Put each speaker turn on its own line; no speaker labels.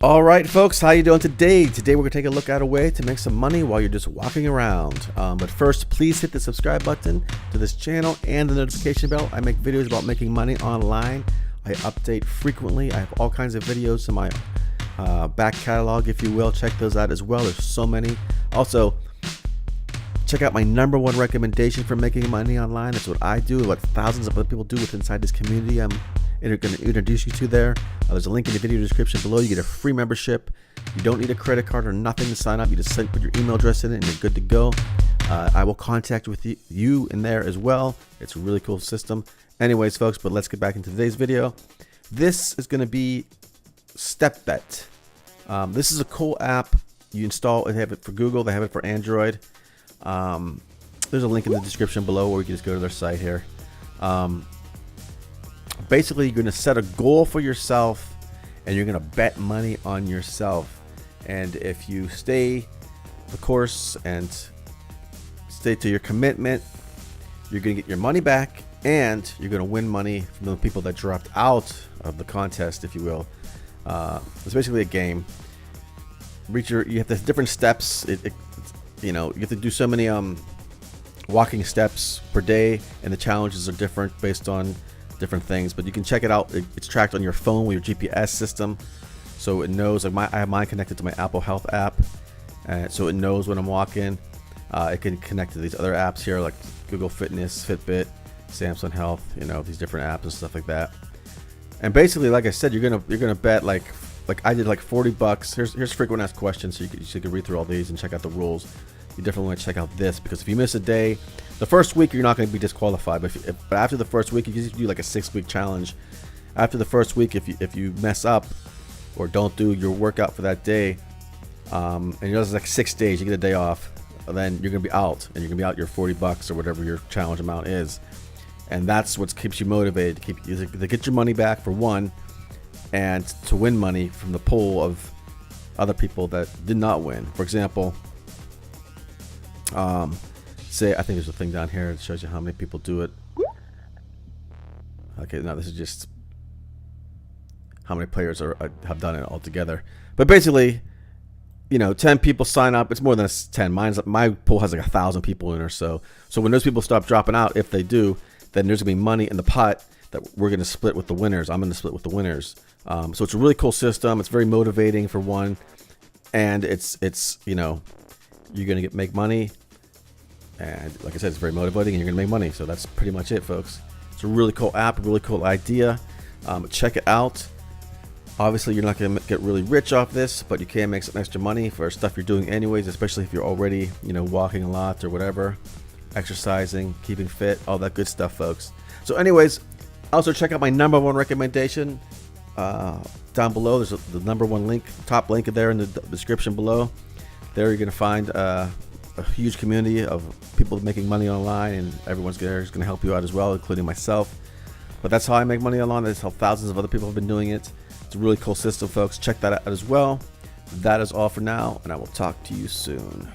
All right, folks, how you doing today? Today we're gonna take a look at a way to make some money while you're just walking around. But first, please hit the subscribe button to this channel and the notification bell. I make videos about making money online. I update frequently. I have all kinds of videos in my back catalog, if you will. Check those out as well. There's so many. Also, check out my #1 recommendation for making money online. That's what I do, what thousands of other people do inside this community I'm going to introduce you to there. There's a link in the video description below. You get a free membership. You don't need a credit card or nothing to sign up. You just put your email address in it and you're good to go. I will contact with you in there as well. It's a really cool system. Anyways, folks, but let's get back into today's video. This is going to be StepBet. This is a cool app. You install it. They have it for Google. They have it for Android. There's a link in the description below where you can just go to their site here. Basically, you're going to set a goal for yourself and you're going to bet money on yourself. And if you stay the course and stay to your commitment, you're going to get your money back and you're going to win money from the people that dropped out of the contest, if you will. It's basically a game. You have the different steps. You have to do so many walking steps per day, and the challenges are different based on different things, but you can check it out. It's tracked on your phone with your GPS system, so it knows. Like I have mine connected to my Apple Health app, so it knows when I'm walking. It can connect to these other apps here like Google Fitness, Fitbit, Samsung Health, these different apps and stuff like that. And basically, like I said, you're gonna bet like I did, like $40. Here's frequent asked questions, so you can read through all these and check out the rules. You definitely want to check out this, because if you miss a day, the first week you're not going to be disqualified, but after the first week, you can do like a 6-week challenge. After the first week, if you mess up or don't do your workout for that day, and it's like 6 days, you get a day off, then you're going to be out, and you're going to be out your $40 or whatever your challenge amount is. And that's what keeps you motivated to get your money back, for one, and to win money from the pool of other people that did not win. For example, say, I think there's a thing down here that shows you how many people do it. Okay, now this is just how many players have done it all together. But basically, 10 people sign up. It's more than 10. My pool has like 1,000 people in or so. So when those people stop dropping out, if they do, then there's gonna be money in the pot that we're gonna split with the winners. I'm gonna split with the winners. So it's a really cool system. It's very motivating, for one, and it's you're gonna make money. And like I said, it's very motivating, and you're gonna make money. So that's pretty much it, folks. It's a really cool app, a really cool idea. Check it out. Obviously, you're not gonna get really rich off this, but you can make some extra money for stuff you're doing anyways, especially if you're already, walking a lot or whatever, exercising, keeping fit, all that good stuff, folks. So anyways, also check out my #1 recommendation down below. There's the #1 link, top link there in the description below. There you're gonna find a huge community of people making money online, and everyone's there is going to help you out as well, including myself. But that's how I make money online. That's how thousands of other people have been doing it. It's a really cool system, folks. Check that out as well. That is all for now, and I will talk to you soon.